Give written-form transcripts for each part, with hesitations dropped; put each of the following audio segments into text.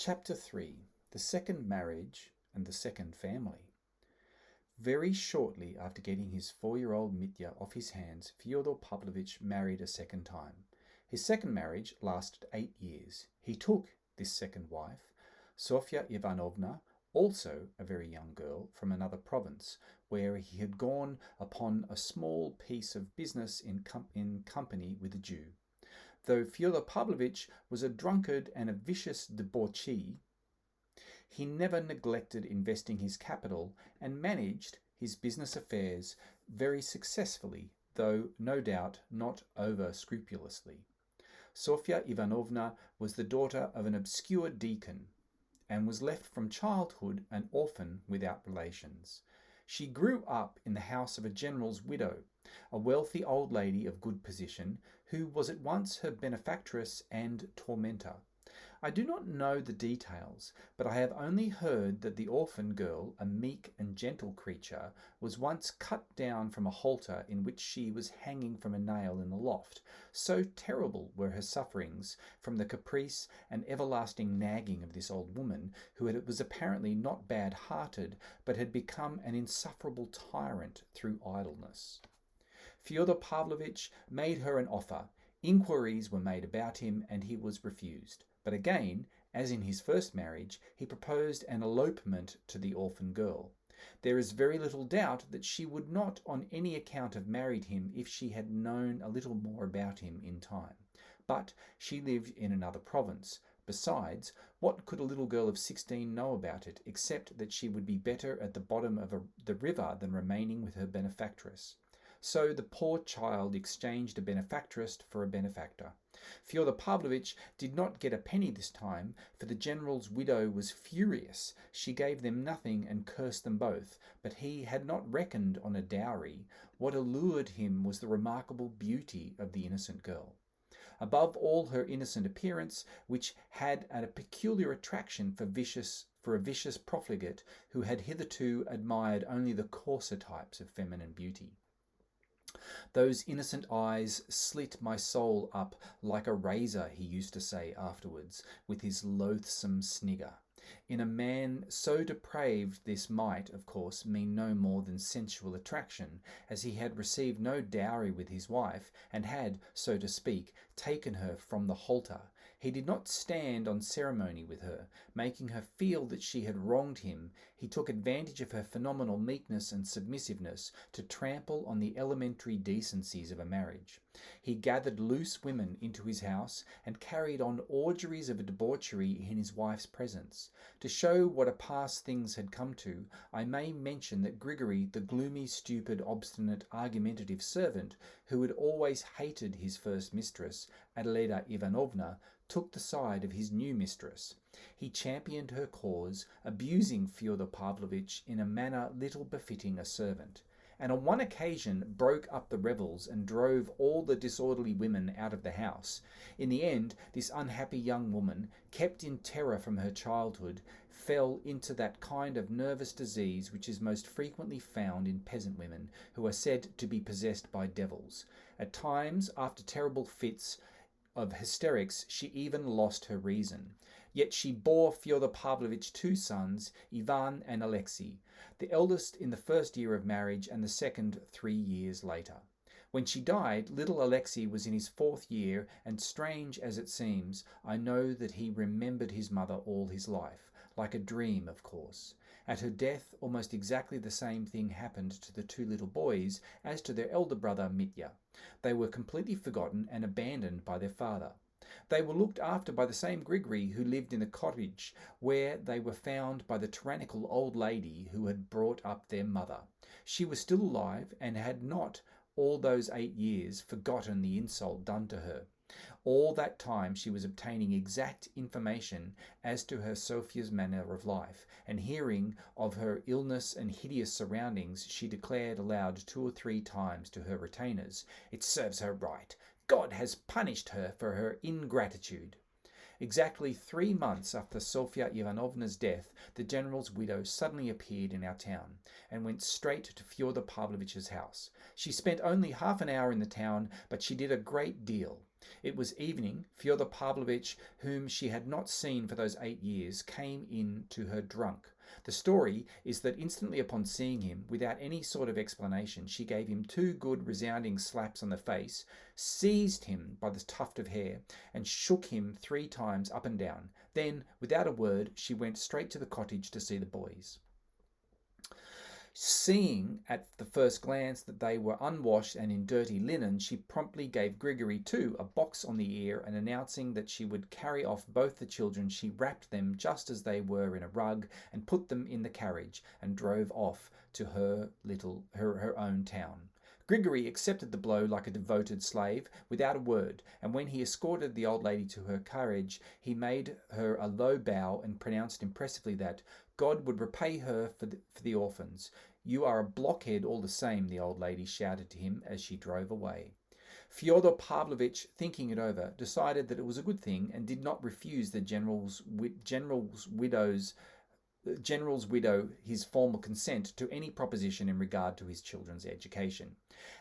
Chapter 3. The Second Marriage and the Second Family. Very shortly after getting his 4-year-old Mitya off his hands, Fyodor Pavlovich married a second time. His second marriage lasted 8 years. He took this second wife, Sofya Ivanovna, also a very young girl, from another province, where he had gone upon a small piece of business in company with a Jew. Though Fyodor Pavlovich was a drunkard and a vicious debauchee, he never neglected investing his capital and managed his business affairs very successfully, though no doubt not over-scrupulously. Sofya Ivanovna was the daughter of an obscure deacon and was left from childhood an orphan without relations. She grew up in the house of a general's widow, a wealthy old lady of good position, who was at once her benefactress and tormentor. I do not know the details, but I have only heard that the orphan girl, a meek and gentle creature, was once cut down from a halter in which she was hanging from a nail in the loft. So terrible were her sufferings from the caprice and everlasting nagging of this old woman, who was apparently not bad-hearted, but had become an insufferable tyrant through idleness. Fyodor Pavlovich made her an offer. Inquiries were made about him, and he was refused. But again, as in his first marriage, he proposed an elopement to the orphan girl. There is very little doubt that she would not on any account have married him if she had known a little more about him in time. But she lived in another province. Besides, what could a little girl of 16 know about it, except that she would be better at the bottom of the river than remaining with her benefactress? So the poor child exchanged a benefactress for a benefactor. Fyodor Pavlovich did not get a penny this time, for the general's widow was furious. She gave them nothing and cursed them both, but he had not reckoned on a dowry. What allured him was the remarkable beauty of the innocent girl. Above all, her innocent appearance, which had a peculiar attraction for a vicious profligate who had hitherto admired only the coarser types of feminine beauty. Those innocent eyes slit my soul up like a razor, he used to say afterwards, with his loathsome snigger. In a man so depraved this might, of course, mean no more than sensual attraction, as he had received no dowry with his wife, and had, so to speak, taken her from the halter. He did not stand on ceremony with her, making her feel that she had wronged him. He took advantage of her phenomenal meekness and submissiveness to trample on the elementary decencies of a marriage. He gathered loose women into his house and carried on orgies of debauchery in his wife's presence. To show what a pass things had come to, I may mention that Grigory, the gloomy, stupid, obstinate, argumentative servant, who had always hated his first mistress, Adelaida Ivanovna, took the side of his new mistress. He championed her cause, abusing Fyodor Pavlovich in a manner little befitting a servant, and on one occasion broke up the revels and drove all the disorderly women out of the house. In the end, this unhappy young woman, kept in terror from her childhood, fell into that kind of nervous disease which is most frequently found in peasant women, who are said to be possessed by devils. At times, after terrible fits of hysterics, she even lost her reason. Yet she bore Fyodor Pavlovich 2 sons, Ivan and Alexei, the eldest in the first year of marriage and the second 3 years later. When she died, little Alexei was in his 4th year, and strange as it seems, I know that he remembered his mother all his life, like a dream, of course. At her death, almost exactly the same thing happened to the 2 little boys as to their elder brother Mitya. They were completely forgotten and abandoned by their father. They were looked after by the same Grigory who lived in the cottage, where they were found by the tyrannical old lady who had brought up their mother. She was still alive and had not, all those 8 years, forgotten the insult done to her. All that time she was obtaining exact information as to her Sofya's manner of life, and hearing of her illness and hideous surroundings, she declared aloud 2 or 3 times to her retainers, "It serves her right. God has punished her for her ingratitude." Exactly 3 months after Sofya Ivanovna's death, the general's widow suddenly appeared in our town, and went straight to Fyodor Pavlovich's house. She spent only half an hour in the town, but she did a great deal. It was evening. Fyodor Pavlovitch, whom she had not seen for those 8 years, came in to her drunk. The story is that instantly upon seeing him, without any sort of explanation, she gave him 2 good resounding slaps on the face, seized him by the tuft of hair, and shook him 3 times up and down. Then, without a word, she went straight to the cottage to see the boys. Seeing at the first glance that they were unwashed and in dirty linen, she promptly gave Grigory too a box on the ear, and announcing that she would carry off both the children, she wrapped them just as they were in a rug and put them in the carriage and drove off to her own town. Grigory accepted the blow like a devoted slave, without a word, and when he escorted the old lady to her carriage, he made her a low bow and pronounced impressively that God would repay her for the orphans. You are a blockhead all the same, the old lady shouted to him as she drove away. Fyodor Pavlovitch, thinking it over, decided that it was a good thing and did not refuse the general's widow his formal consent to any proposition in regard to his children's education.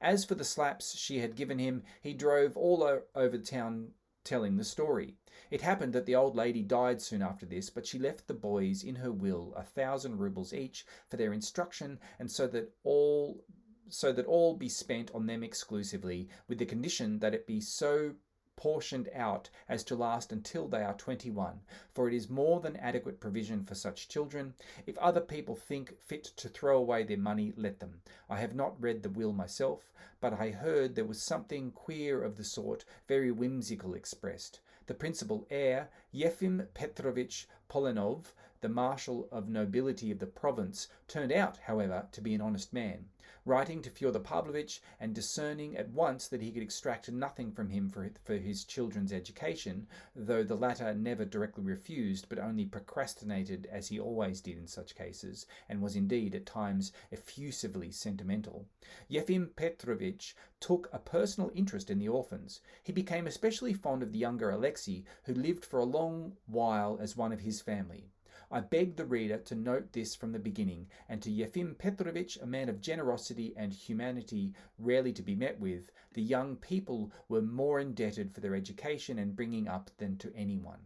As for the slaps she had given him, he drove all over town telling the story. It happened that the old lady died soon after this, but she left the boys in her will 1,000 rubles each for their instruction, and so that all be spent on them exclusively, with the condition that it be so portioned out as to last until they are 21, for it is more than adequate provision for such children. If other people think fit to throw away their money, let them. I have not read the will myself, but I heard there was something queer of the sort, very whimsical expressed. The principal heir, Yefim Petrovich Polenov, the marshal of nobility of the province, turned out, however, to be an honest man. Writing to Fyodor Pavlovitch and discerning at once that he could extract nothing from him for his children's education, though the latter never directly refused, but only procrastinated, as he always did in such cases, and was indeed at times effusively sentimental, Yefim Petrovich took a personal interest in the orphans. He became especially fond of the younger Alexei, who lived for a long while as one of his family. I beg the reader to note this from the beginning, and to Yefim Petrovich, a man of generosity and humanity rarely to be met with, the young people were more indebted for their education and bringing up than to anyone.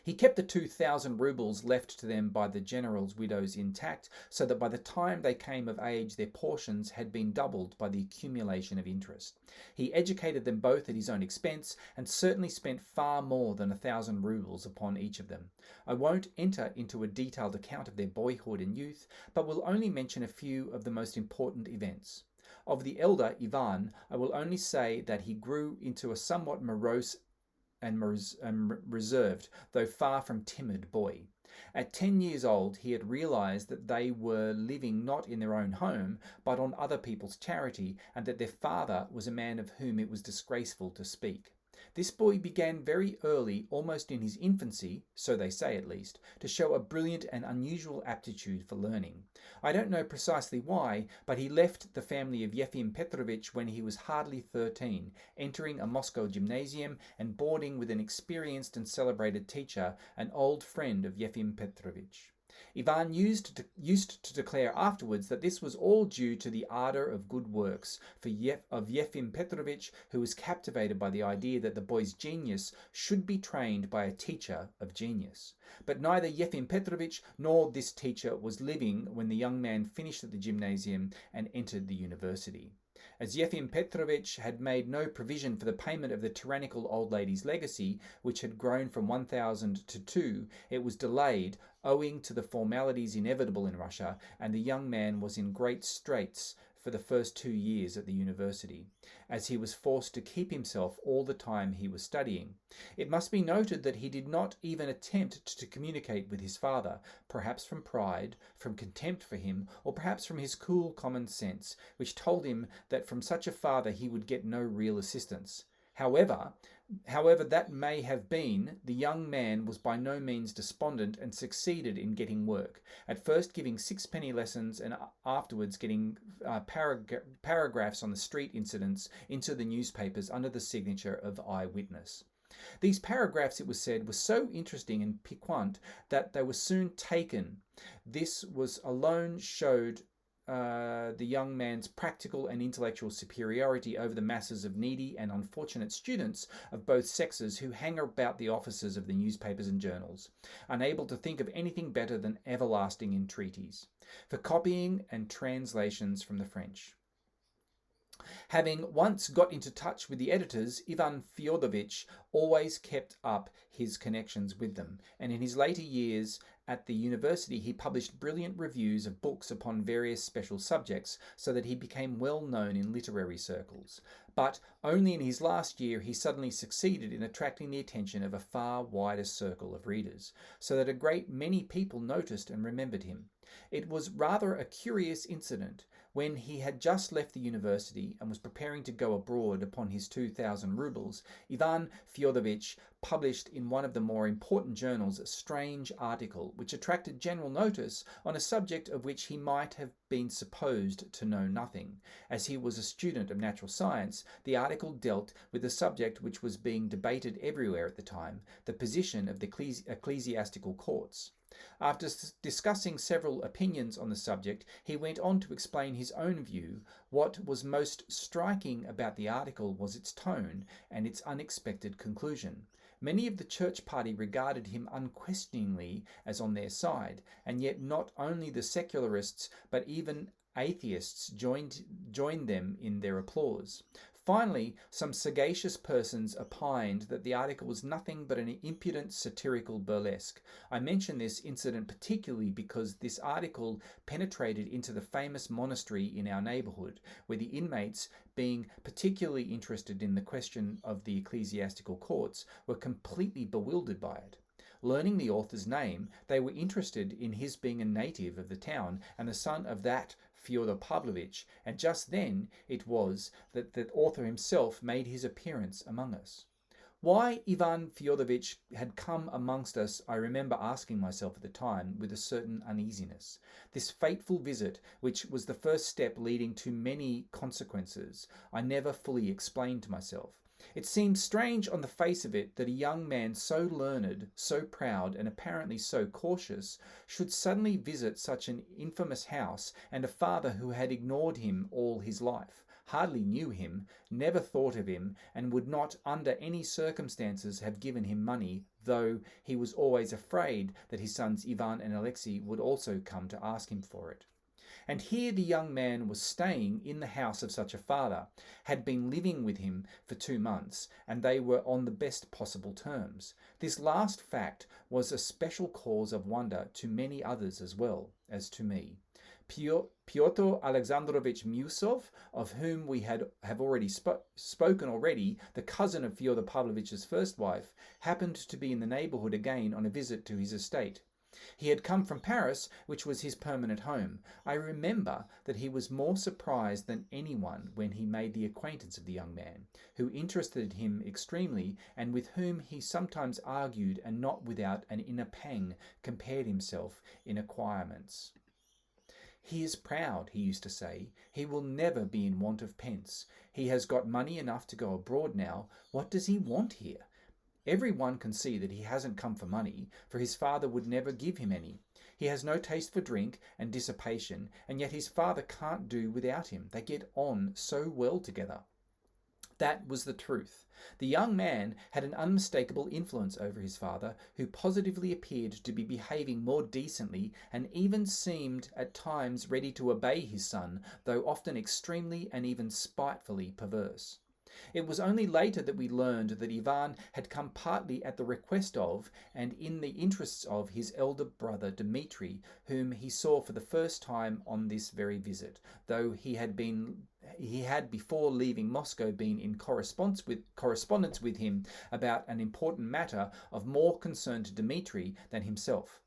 He kept the 2,000 rubles left to them by the general's widows intact, so that by the time they came of age their portions had been doubled by the accumulation of interest. He educated them both at his own expense, and certainly spent far more than 1,000 rubles upon each of them. I won't enter into a detailed account of their boyhood and youth, but will only mention a few of the most important events. Of the elder, Ivan, I will only say that he grew into a somewhat morose and reserved, though far from timid, boy. At 10 years old, he had realized that they were living not in their own home, but on other people's charity, and that their father was a man of whom it was disgraceful to speak. This boy began very early, almost in his infancy, so they say at least, to show a brilliant and unusual aptitude for learning. I don't know precisely why, but he left the family of Yefim Petrovich when he was hardly 13, entering a Moscow gymnasium and boarding with an experienced and celebrated teacher, an old friend of Yefim Petrovich. Ivan used to declare afterwards that this was all due to the ardour of good works of Yefim Petrovich, who was captivated by the idea that the boy's genius should be trained by a teacher of genius. But neither Yefim Petrovich nor this teacher was living when the young man finished at the gymnasium and entered the university. As Yefim Petrovich had made no provision for the payment of the tyrannical old lady's legacy, which had grown from 1,000 to 2, it was delayed, owing to the formalities inevitable in Russia, and the young man was in great straits for the first 2 years at the university, as he was forced to keep himself all the time he was studying. It must be noted that he did not even attempt to communicate with his father, perhaps from pride, from contempt for him, or perhaps from his cool common sense, which told him that from such a father he would get no real assistance. However that may have been, the young man was by no means despondent and succeeded in getting work, at first giving 6-penny lessons and afterwards getting paragraphs on the street incidents into the newspapers under the signature of eyewitness. These paragraphs, it was said, were so interesting and piquant that they were soon taken. This alone showed the young man's practical and intellectual superiority over the masses of needy and unfortunate students of both sexes who hang about the offices of the newspapers and journals, unable to think of anything better than everlasting entreaties for copying and translations from the French. Having once got into touch with the editors, Ivan Fyodorich always kept up his connections with them, and in his later years at the university he published brilliant reviews of books upon various special subjects, so that he became well known in literary circles. But only in his last year he suddenly succeeded in attracting the attention of a far wider circle of readers, so that a great many people noticed and remembered him. It was rather a curious incident. When he had just left the university and was preparing to go abroad upon his 2,000 rubles, Ivan Fyodorich published in one of the more important journals a strange article which attracted general notice on a subject of which he might have been supposed to know nothing. As he was a student of natural science, the article dealt with the subject which was being debated everywhere at the time, the position of the ecclesiastical courts. After discussing several opinions on the subject, he went on to explain his own view. What was most striking about the article was its tone and its unexpected conclusion. Many of the church party regarded him unquestioningly as on their side, and yet not only the secularists but even atheists joined them in their applause. Finally, some sagacious persons opined that the article was nothing but an impudent satirical burlesque. I mention this incident particularly because this article penetrated into the famous monastery in our neighbourhood, where the inmates, being particularly interested in the question of the ecclesiastical courts, were completely bewildered by it. Learning the author's name, they were interested in his being a native of the town and the son of that Fyodor Pavlovich, and just then it was that the author himself made his appearance among us. Why Ivan Fyodorich had come amongst us I remember asking myself at the time with a certain uneasiness. This fateful visit, which was the first step leading to many consequences, I never fully explained to myself. It seemed strange on the face of it that a young man so learned, so proud, and apparently so cautious should suddenly visit such an infamous house, and a father who had ignored him all his life, hardly knew him, never thought of him, and would not under any circumstances have given him money, though he was always afraid that his sons Ivan and Alexei would also come to ask him for it. And here the young man was staying in the house of such a father, had been living with him for 2 months, and they were on the best possible terms. This last fact was a special cause of wonder to many others as well as to me. Pyotr Alexandrovich Musov, of whom we have already spoken already, the cousin of Fyodor Pavlovich's first wife, happened to be in the neighbourhood again on a visit to his estate. He had come from Paris, which was his permanent home. I remember that he was more surprised than anyone when he made the acquaintance of the young man, who interested him extremely, and with whom he sometimes argued, and not without an inner pang compared himself in acquirements. "He is proud," he used to say. "He will never be in want of pence. He has got money enough to go abroad now. What does he want here? Every one can see that he hasn't come for money, for his father would never give him any. He has no taste for drink and dissipation, and yet his father can't do without him. They get on so well together." That was the truth. The young man had an unmistakable influence over his father, who positively appeared to be behaving more decently, and even seemed at times ready to obey his son, though often extremely and even spitefully perverse. It was only later that we learned that Ivan had come partly at the request of, and in the interests of, his elder brother Dmitri, whom he saw for the first time on this very visit, though he had before leaving Moscow been in correspondence with him about an important matter of more concern to Dmitri than himself.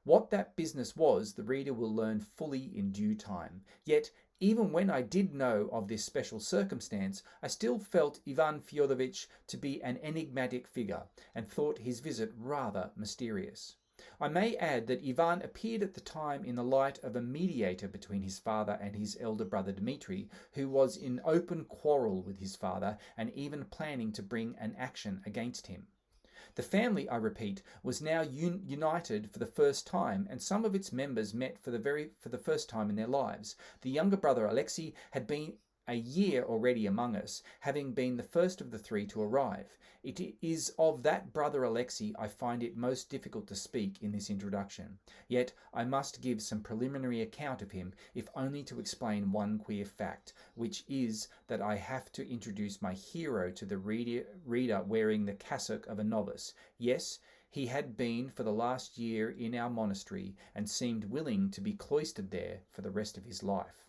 What that business was, the reader will learn fully in due time. Yet, even when I did know of this special circumstance, I still felt Ivan Fyodorich to be an enigmatic figure, and thought his visit rather mysterious. I may add that Ivan appeared at the time in the light of a mediator between his father and his elder brother Dmitri, who was in open quarrel with his father, and even planning to bring an action against him. The family, I repeat, was now united for the first time, and some of its members met for the first time in their lives. The younger brother Alexei had been a year already among us, having been the first of the three to arrive. It is of that brother Alexei I find it most difficult to speak in this introduction. Yet I must give some preliminary account of him, if only to explain one queer fact, which is that I have to introduce my hero to the reader wearing the cassock of a novice. Yes, he had been for the last year in our monastery, and seemed willing to be cloistered there for the rest of his life.